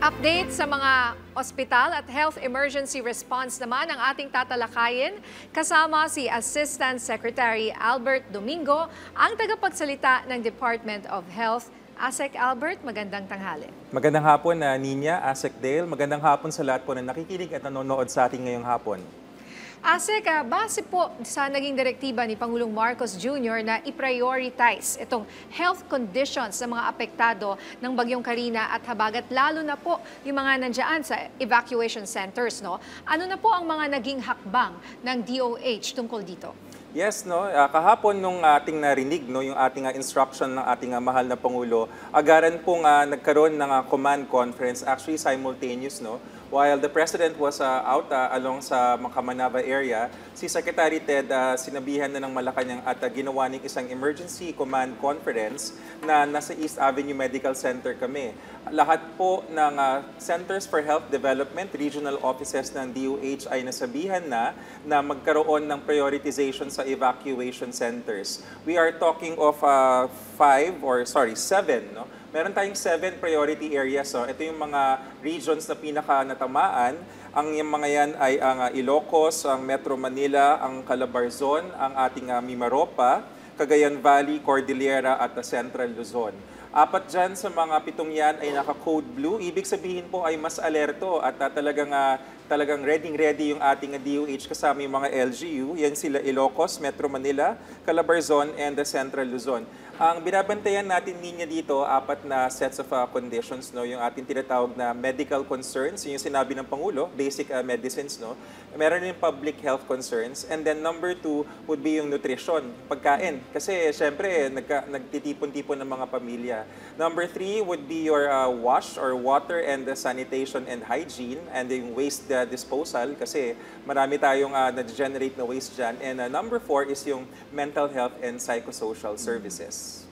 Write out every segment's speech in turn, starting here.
Update sa mga ospital at health emergency response naman ang ating tatalakayin kasama si Assistant Secretary Albert Domingo, ang tagapagsalita ng Department of Health. Asek Albert, magandang tanghali. Magandang hapon, Nina, Asek Dale. Magandang hapon sa lahat po na nakikinig at nanonood sa ating ngayong hapon. Asek, base po sa naging direktiba ni Pangulong Marcos Jr. na i-prioritize itong health conditions ng mga apektado ng Bagyong Carina at Habagat, lalo na po yung mga nandiyan sa evacuation centers, no? Ano na po ang mga naging hakbang ng DOH tungkol dito? Yes, no. Kahapon nung ating narinig, no, yung ating instruction ng ating mahal na Pangulo, agaran pong nagkaroon ng command conference, actually simultaneous, no. While the President was out along sa Makamanava area, si Secretary Ted sinabihan na ng Malacanang at ginawa ng isang emergency command conference na nasa East Avenue Medical Center kami. Lahat po ng Centers for Health Development, regional offices ng DOH ay nasabihan na magkaroon ng prioritization sa evacuation centers. We are talking of 7, no? Meron tayong 7 priority areas. So ito yung mga regions na pinaka-natamaan. Yung mga yan ay ang Ilocos, ang Metro Manila, ang Calabarzon, ang ating Mimaropa, Cagayan Valley, Cordillera at Central Luzon. 4 dyan sa mga 7 yan ay naka-code blue. Ibig sabihin po ay mas alerto at talagang ready yung ating DOH kasama yung mga LGU. Yan sila Ilocos, Metro Manila, Calabarzon, and the Central Luzon. Ang binabantayan natin niya dito, 4 na sets of conditions, no? Yung ating tinatawag na medical concerns, yung sinabi ng Pangulo, basic medicines, no? Meron din public health concerns, and then number 2 would be yung nutrition, pagkain. Kasi syempre, nagtitipon-tipon ng mga pamilya. Number 3 would be your wash or water and sanitation and hygiene, and yung waste disposal, kasi marami tayong na-generate na waste dyan. And number 4 is yung mental health and psychosocial services.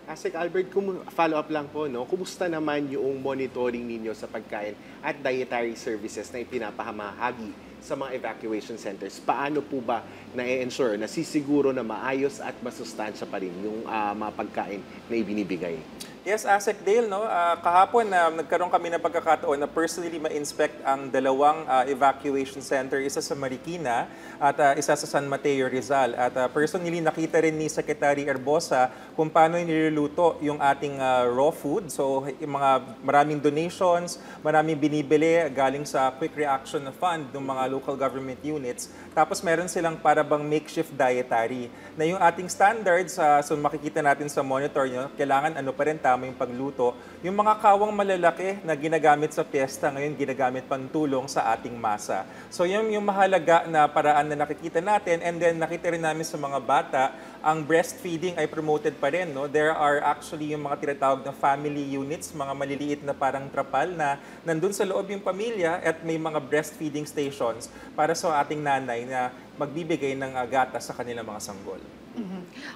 Asek Albert, follow-up lang po, no? Kumusta naman yung monitoring ninyo sa pagkain at dietary services na ipinapahamahagi sa mga evacuation centers? Paano po ba na-ensure, nasisiguro na maayos at masustansya pa rin yung mga pagkain na ibinibigay? Yes, Asek Dale, no? Kahapon nagkaroon kami ng pagkakataon na personally ma-inspect ang 2 evacuation center, isa sa Marikina at isa sa San Mateo, Rizal. At personally nakita rin ni Secretary Erbosa kung paano niluluto yung ating raw food. So yung maraming donations, maraming binibili galing sa Quick Reaction Fund ng mga local government units. Tapos meron silang para bang makeshift dietary na yung ating standards, so makikita natin sa monitor nyo, kailangan ano pa rin tama yung pagluto. Yung mga kawang malalaki na ginagamit sa piyesta, ngayon ginagamit pang tulong sa ating masa. So yun yung mahalaga na paraan na nakikita natin, and then nakita rin namin sa mga bata, ang breastfeeding ay promoted pa rin. No? There are actually yung mga tinatawag na family units, mga maliliit na parang trapal na nandun sa loob yung pamilya at may mga breastfeeding stations para sa ating nanay na magbibigay ng gatas sa kanilang mga sanggol.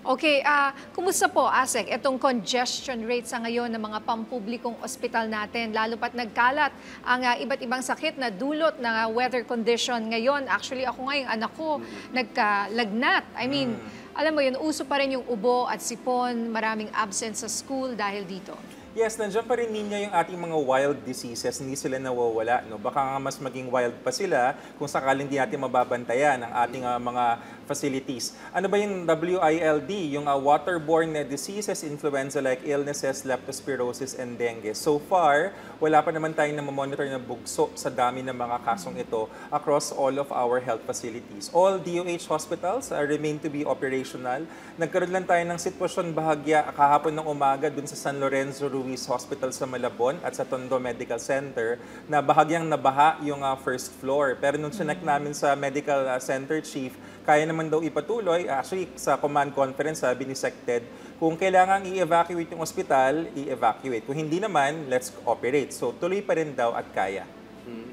Okay, kumusta po, Asek, itong congestion rate sa ngayon ng mga pampublikong ospital natin, lalo pat nagkalat ang iba't ibang sakit na dulot ng weather condition ngayon. Actually, ako ngayong anak ko nagkalagnat. I mean, alam mo yun, uso pa rin yung ubo at sipon, maraming absence sa school dahil dito. Yes, nandiyan pa rin niya yung ating mga wild diseases, hindi sila nawawala. No? Baka nga mas maging wild pa sila kung sakaling di natin mababantayan ang ating mga facilities. Ano ba yung WILD? Yung waterborne diseases, influenza-like illnesses, leptospirosis, and dengue. So far, wala pa naman tayong namamonitor na bugso sa dami ng mga kasong ito across all of our health facilities. All DOH hospitals remain to be operational. Nagkaroon lang tayo ng sitwasyon bahagya kahapon ng umaga dun sa San Lorenzo Ruiz Hospital sa Malabon at sa Tondo Medical Center na bahagyang nabaha yung first floor. Pero nung sinek namin sa medical center chief, kaya naman daw ipatuloy. Actually, sa command conference, sabi ni SecTed, kung kailangan i-evacuate yung ospital, i-evacuate. Kung hindi naman, let's operate. So, tuloy pa rin daw at kaya.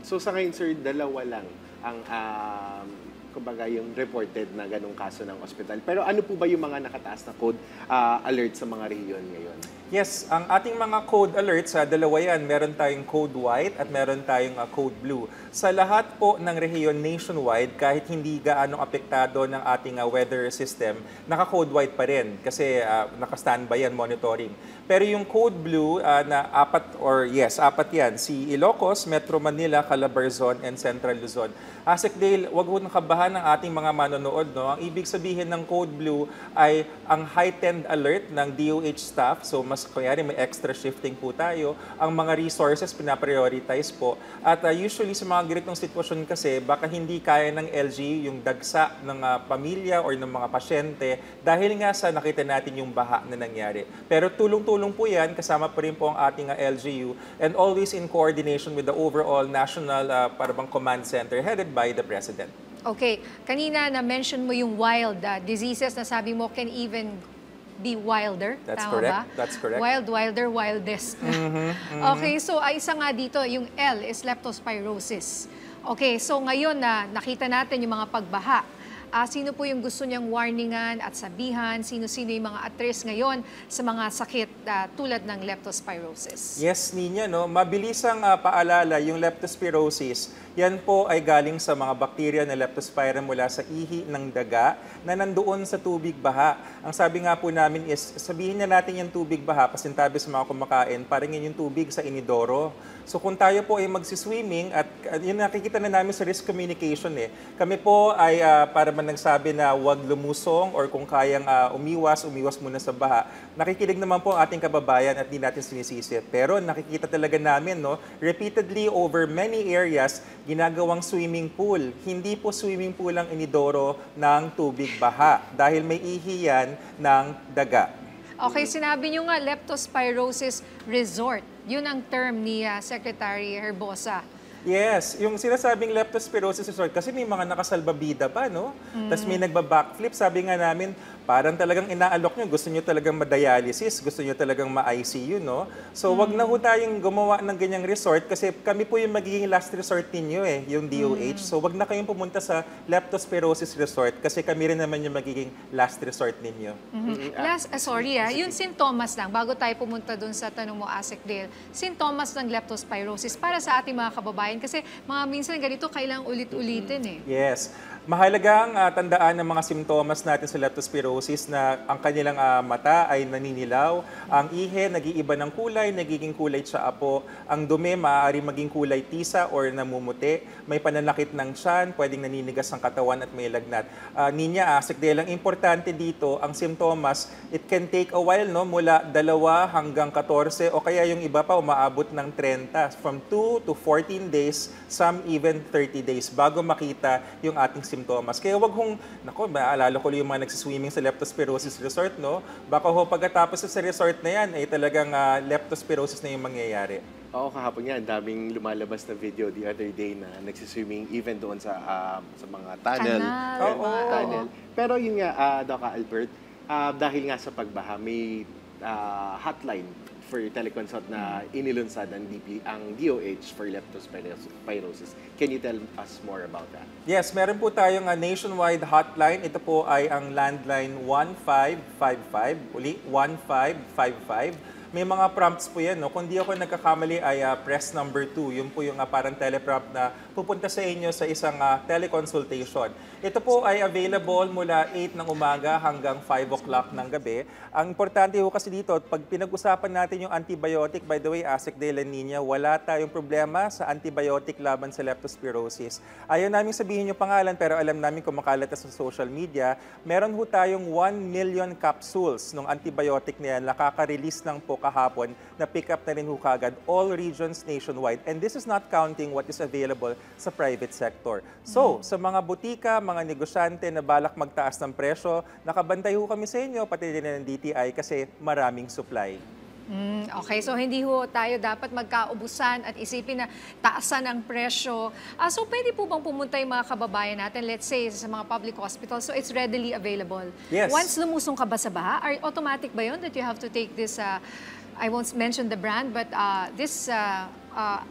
So, sa ngayon, sir, 2 lang ang kumbaga yung reported na ganong kaso ng ospital. Pero ano po ba yung mga nakataas na code alert sa mga rehiyon ngayon? Yes, ang ating mga code alerts, dalawa yan. Meron tayong code white at meron tayong code blue. Sa lahat po ng rehiyon nationwide, kahit hindi gaanong apektado ng ating weather system, naka-code white pa rin kasi naka-standby yan, monitoring. Pero yung code blue na apat yan, si Ilocos, Metro Manila, Calabarzon, and Central Luzon. Asek Dale, wag ho nakabahan ng ating mga manonood. No? Ang ibig sabihin ng code blue ay ang heightened alert ng DOH staff. So mas kanyari may extra shifting po tayo. Ang mga resources pinaprioritize po. At usually sa mga ganitong sitwasyon kasi, baka hindi kaya ng LGU yung dagsa ng pamilya or ng mga pasyente dahil nga sa nakita natin yung baha na nangyari. Pero tulong-tulong po yan, kasama pa rin po ang ating LGU and always in coordination with the overall national parang command center headed by the President. Okay, kanina na-mention mo yung wild diseases na sabi mo can even be wilder. That's tama correct. ba? That's correct. Wild, wilder, wildest. Okay, so isa nga dito, yung L is leptospirosis. Okay, so ngayon na nakita natin yung mga pagbaha. Sino po yung gusto niyang warningan at sabihan? Sino-sino yung mga at-risk ngayon sa mga sakit tulad ng leptospirosis? Yes, Ninya, no? Mabilisang paalala, yung leptospirosis, yan po ay galing sa mga bakterya na leptospira mula sa ihi ng daga na nandoon sa tubig baha. Ang sabi nga po namin is, sabihin na natin yung tubig baha, pasintabi sa mga kumakain, parang yun yung tubig sa inidoro. So kung tayo po ay magsiswimming, at yun nakikita na namin sa risk communication kami po ay para man nagsabi na huwag lumusong or kung kayang umiwas muna sa baha. Nakikinig naman po ang ating kababayan at di natin sinisisi. Pero nakikita talaga namin, no, repeatedly over many areas, ginagawang swimming pool. Hindi po swimming pool ang inidoro ng tubig baha dahil may ihi yan ng daga. Okay, sinabi nyo nga leptospirosis resort. Yun ang term ni Secretary Herbosa. Yes, yung sinasabing leptospirosis resort, kasi may mga nakasalbabida pa, no? Tapos may nagba-backflip, sabi nga namin, parang talagang inaalok nyo, gusto nyo talagang ma-dialysis, gusto nyo talagang ma-ICU, no? So wag na ho tayong gumawa ng ganyang resort kasi kami po yung magiging last resort ninyo yung DOH. So wag na kayong pumunta sa leptospirosis resort kasi kami rin naman yung magiging last resort ninyo. Yung sintomas lang, bago tayo pumunta dun sa tanong mo, Asek Dale, sintomas ng leptospirosis para sa ating mga kababayan kasi mga minsan ganito kailangang ulit-ulitin Yes. Mahalagang tandaan ng mga simptomas natin sa leptospirosis na ang kanilang mata ay naninilaw, ang ihe nag-iiba ng kulay, nagiging kulay tsaa-apo, ang dumi maaari maging kulay tisa or namumuti, may pananakit ng tiyan, pwedeng naninigas ang katawan at may lagnat. Ninya, Asek Dale, ang importante dito, ang simptomas, it can take a while, no? Mula 2 hanggang 14 o kaya yung iba pa umaabot ng 30, from 2 to 14 days, some even 30 days bago makita yung ating simptomas. Kaya wag hong, maalala ko yung mga nagsiswimming sa leptospirosis resort, no? Baka pagkatapos sa resort na yan, ay talagang leptospirosis na yung mangyayari. Oo, kahapon nga, daming lumalabas na video the other day na nagsiswimming even doon sa mga tunnel. Tunnel. Pero yun nga, Doc Albert, dahil nga sa pagbaha, may hotline for teleconsult na inilunsad ang DOH for leptospirosis. Can you tell us more about that? Yes, meron po tayong nationwide hotline. Ito po ay ang landline 1555. Uli, 1555. May mga prompts po yan. No? Kung di ako nagkakamali ay press number 2. Yun po yung parang teleprompt na pupunta sa inyo sa isang teleconsultation. Ito po ay available mula 8 ng umaga hanggang 5 o'clock ng gabi. Ang importante po kasi dito, pag pinag-usapan natin yung antibiotic, by the way, Asek Dale and Ninya, wala tayong problema sa antibiotic laban sa leptospirosis. Ayaw namin sabihin yung pangalan pero alam namin kung makalat sa social media, meron po tayong 1 million capsules ng antibiotic na yan, nakaka-release ng po kahapon na pick up na rin ho kagad all regions nationwide. And this is not counting what is available sa private sector. So, sa mga butika, mga negosyante na balak magtaas ng presyo, nakabantay ho kami sa inyo, pati din ng DTI kasi maraming supply. Okay, so hindi ho tayo dapat magkaubusan at isipin na taasan ang presyo. So pwede po bang pumunta yung mga kababayan natin, let's say sa mga public hospitals, so it's readily available? Yes. Once lumusong ka ba sa baha, automatic ba yun that you have to take this, I won't mention the brand, but this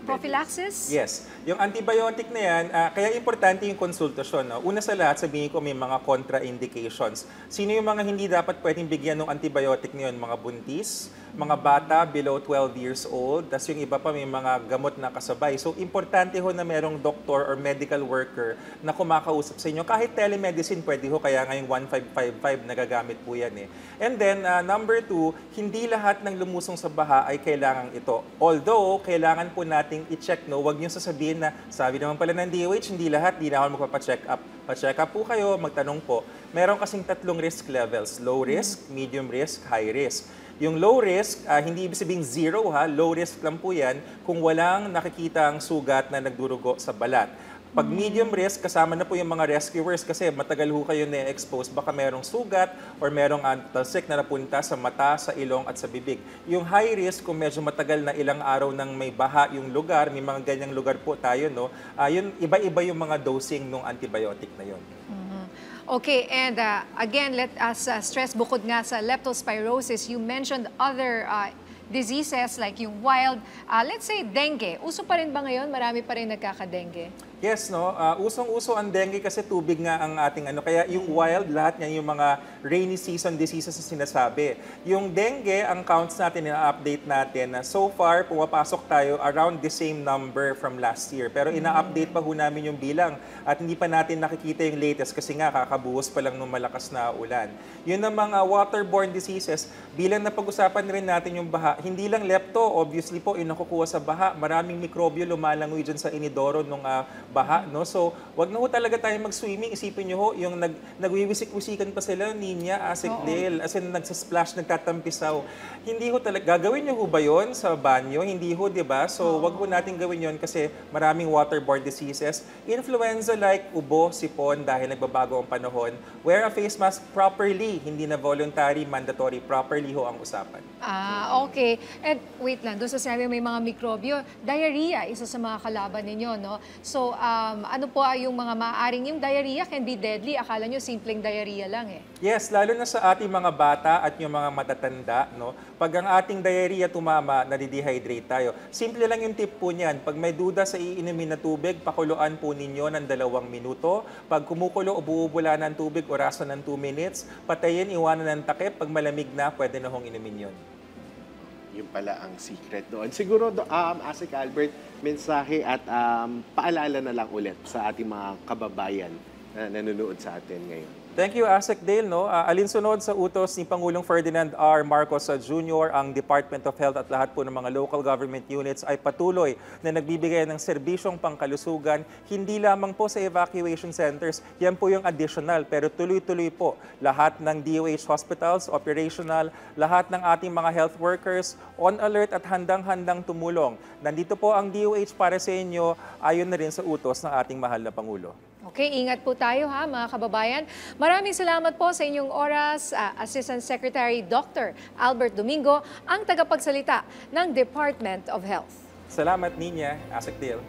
prophylaxis? Yes. Yung antibiotic na yan, kaya importante yung konsultasyon. No? Una sa lahat, sabihin ko may mga contraindications. Sino yung mga hindi dapat pwedeng bigyan ng antibiotic na yun? Mga buntis, mga bata below 12 years old, tas yung iba pa may mga gamot na kasabay. So importante ho na merong doktor or medical worker na kumakausap sa inyo. Kahit telemedicine pwede ho, kaya ngayong 1555 nagagamit po yan eh. And then number 2, hindi lahat ng lumusong sa baha ay kailangan ito. Although kailangan po nating i-check, no, wag niyo sasabihin na sabi naman pala ng DOH, hindi lahat, di na ako magpapa-check up. Pa-check up po kayo, magtanong po. Meron kasing 3 risk levels, low risk, medium risk, high risk. Yung low risk, hindi ibig sabihin zero ha, low risk lang po yan kung walang nakikitang sugat na nagdurugo sa balat. Pag medium risk, kasama na po yung mga rescuers kasi matagal ho kayo na-expose, baka merong sugat or merong talsik na napunta sa mata, sa ilong at sa bibig. Yung high risk, kung medyo matagal na ilang araw nang may baha yung lugar, may mga ganyang lugar po tayo, no? Yun, iba-iba yung mga dosing ng antibiotic na yun. Okay, and again, let us stress bukod nga sa leptospirosis, you mentioned other diseases like yung wild, let's say dengue. Uso pa rin ba ngayon? Marami pa rin nagkaka-dengue? Yes, no. Usong-uso ang dengue kasi tubig nga ang ating ano. Kaya yung wild, lahat niya yung mga rainy season diseases na sinasabi. Yung dengue, ang counts natin, ina-update natin na so far, pumapasok tayo around the same number from last year. Pero ina-update pa ho namin yung bilang at hindi pa natin nakikita yung latest kasi nga kakabuhos pa lang ng malakas na ulan. Yun ang mga waterborne diseases, bilang napag-usapan rin natin yung baha, hindi lang lepto, obviously po, yung nakukuha sa baha, maraming mikrobyo lumalangoy dyan sa inidoro ng baha, no? So, wag na ho talaga tayo mag-swimming. Isipin nyo ho, yung nagwiwisik-wisikan pa sila, Ninya, Asik Dale, as in nagsasplash, nagtatampisaw. Hindi ho talaga, gagawin nyo ho ba yun sa banyo? Hindi ho, di ba? So, wag ho natin gawin yun kasi maraming waterborne diseases. Influenza like ubo, sipon, dahil nagbabago ang panahon. Wear a face mask properly, hindi na voluntary, mandatory, properly ho ang usapan. Okay. And wait lang, doon sa sinabi may mga mikrobyo, diarrhea, isa sa mga kalaban ninyo, no? So, ano po yung mga maaaring, yung diarrhea can be deadly. Akala nyo simpleng diarrhea lang eh. Yes, lalo na sa ating mga bata at yung mga matatanda, no? Pag ang ating diarrhea tumama, nadidehydrate tayo. Simple lang yung tip po niyan. Pag may duda sa iinumin na tubig, pakuluan po ninyo ng 2 minuto. Pag kumukulo o buubula ng tubig, orasan ng 2 minutes. Patayin, iwanan ng takip. Pag malamig na, pwede na hong inumin yun. Yung pala ang secret doon. Siguro, Asik Albert, mensahe at paalala na lang ulit sa ating mga kababayan na nanonood sa atin ngayon. Thank you, Asik Dale. No? Alinsunod sa utos ni Pangulong Ferdinand R. Marcos Jr., ang Department of Health at lahat po ng mga local government units ay patuloy na nagbibigay ng serbisyong pangkalusugan, hindi lamang po sa evacuation centers, yan po yung additional, pero tuloy-tuloy po. Lahat ng DOH hospitals, operational, lahat ng ating mga health workers, on alert at handang-handang tumulong. Nandito po ang DOH para sa inyo, ayon na rin sa utos ng ating mahal na Pangulo. Okay, ingat po tayo ha mga kababayan. Maraming salamat po sa inyong oras, Assistant Secretary Dr. Albert Domingo, ang tagapagsalita ng Department of Health. Salamat, Ninya. Asik Dale.